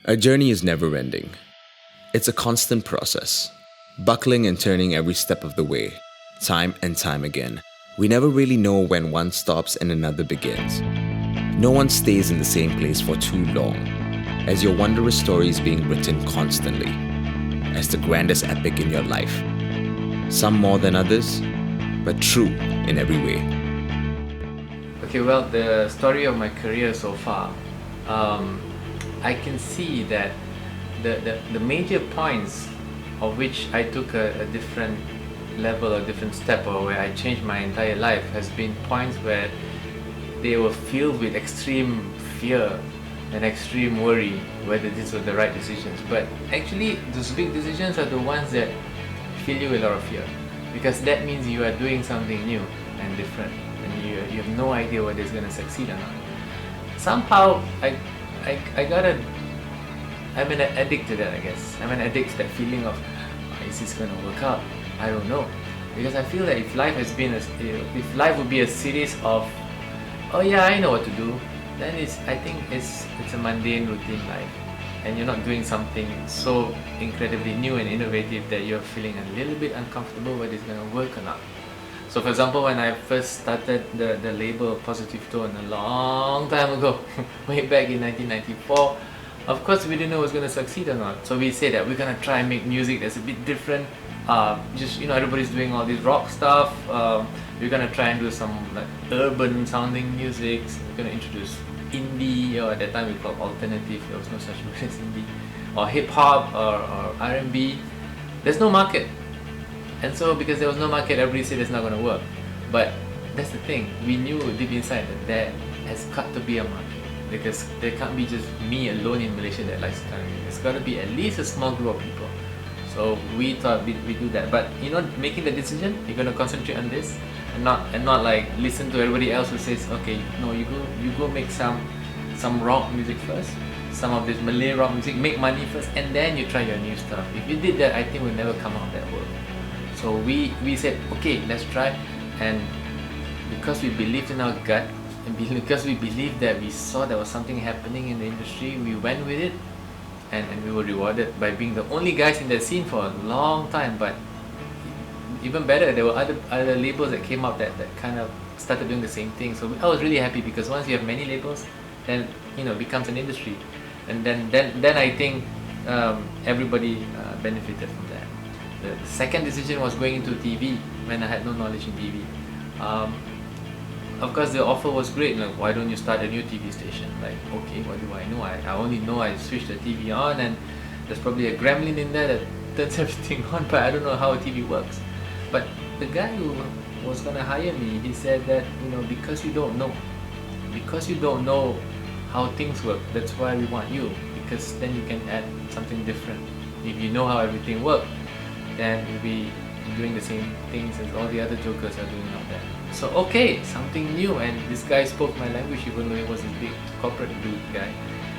A journey is never ending. It's a constant process, buckling and turning every step of the way, time and time again. We never really know when one stops and another begins. No one stays in the same place for too long, as your wondrous story is being written constantly, as the grandest epic in your life. Some more than others, but true in every way. Okay, well, the story of my career so far, I can see that the major points of which I took a different level or different step, or where I changed my entire life, has been points where they were filled with extreme fear and extreme worry whether these were the right decisions. But actually, those big decisions are the ones that fill you with a lot of fear, because that means you are doing something new and different, and you have no idea whether it's going to succeed or not. Somehow, I'm an addict to that, I guess. I'm an addict to that feeling of, is this going to work out? I don't know. Because I feel that if life would be a series of, oh yeah, I know what to do, then I think it's a mundane routine life, and you're not doing something so incredibly new and innovative that you're feeling a little bit uncomfortable whether it's going to work or not. So for example, when I first started the label Positive Tone a long time ago, way back in 1994, of course we didn't know it was going to succeed or not. So we said that we're going to try and make music that's a bit different. Everybody's doing all this rock stuff. We're going to try and do some like urban sounding music. We're going to introduce indie, or at that time we called alternative. There was no such word as indie, or hip hop, or R&B. There's no market. And so because there was no market, everybody said it's not going to work. But that's the thing, we knew deep inside that there has got to be a market, because there can't be just me alone in Malaysia that likes this kind of music. There's got to be at least a small group of people. So we thought we do that. But making the decision, you're going to concentrate on this, and not like listen to everybody else who says, okay, no, you go make some rock music first, some of this Malay rock music, make money first, and then you try your new stuff. If you did that, I think we'll never come out of that world. So we said, okay, let's try. And because we believed in our gut, and because we believed that we saw there was something happening in the industry, we went with it, and we were rewarded by being the only guys in that scene for a long time. But even better, there were other labels that came out that kind of started doing the same thing. So I was really happy, because once you have many labels, then it becomes an industry, and then I think everybody benefited from that. The second decision was going into TV when I had no knowledge in TV. Of course, the offer was great. Like, why don't you start a new TV station? Like, okay, what do I know? I only know I switched the TV on, and there's probably a gremlin in there that turns everything on, but I don't know how a TV works. But the guy who was gonna hire me, he said that because you don't know how things work, that's why we want you, because then you can add something different. If you know how everything works, then you'll be doing the same things as all the other jokers are doing out there. So okay, something new, and this guy spoke my language, even though he was a big corporate dude guy.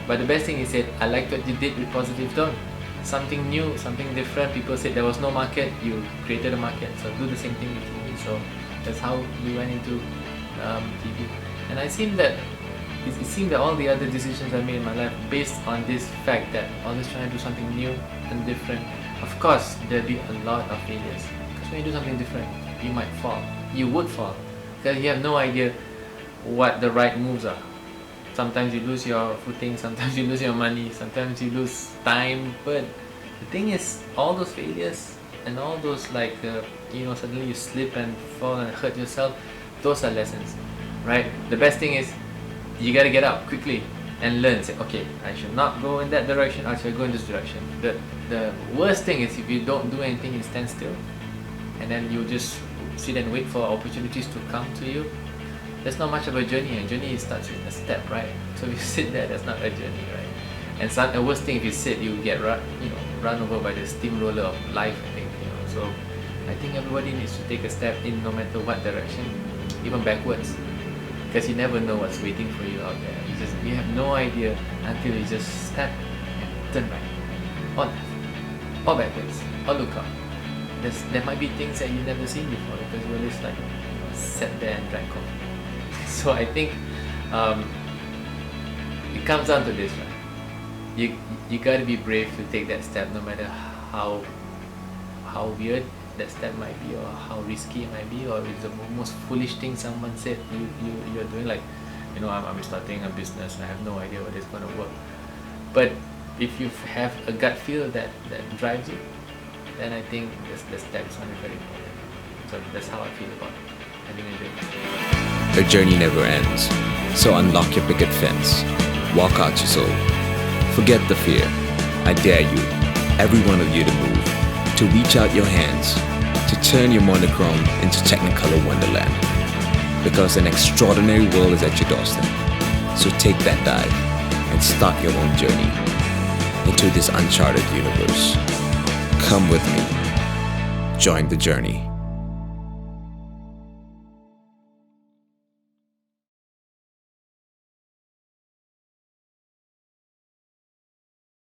But the best thing, he said, I liked what you did with Positive Tone. Something new, something different. People said there was no market, you created a market, so do the same thing with TV. So that's how we went into TV. And it seemed that all the other decisions I made in my life based on this fact that always trying to do something new and different. Of course, there'll be a lot of failures, because when you do something different, you might fall. You would fall, because you have no idea what the right moves are. Sometimes you lose your footing, sometimes you lose your money, sometimes you lose time. But the thing is, all those failures and all those suddenly you slip and fall and hurt yourself, those are lessons, right? The best thing is, you gotta get up quickly and learn. Say, okay, I should not go in that direction, I should go in this direction. The worst thing is if you don't do anything, you stand still, and then you just sit and wait for opportunities to come to you. There's not much of a journey. A journey starts with a step, right? So if you sit there, that's not a journey, right? And the worst thing, if you sit, you get run over by the steamroller of life, I think. So I think everybody needs to take a step in, no matter what direction, even backwards, because you never know what's waiting for you out there. You have no idea until you just step and turn right, or left, or backwards, or look up. There might be things that you've never seen before, because you always sat there and drank coffee. So I think it comes down to this, right? you gotta be brave to take that step, no matter how weird that step might be, or how risky it might be, or it's the most foolish thing someone said you're doing. Like, I'm starting a business, I have no idea whether it's gonna work. But if you have a gut feel that drives you, then I think the step is only very important. So that's how I feel about having a dream. The journey never ends, so unlock your picket fence. Walk out your soul. Forget the fear. I dare you, every one of you, to move, to reach out your hands, to turn your monochrome into Technicolor wonderland. Because an extraordinary world is at your doorstep. So take that dive and start your own journey into this uncharted universe. Come with me. Join the journey.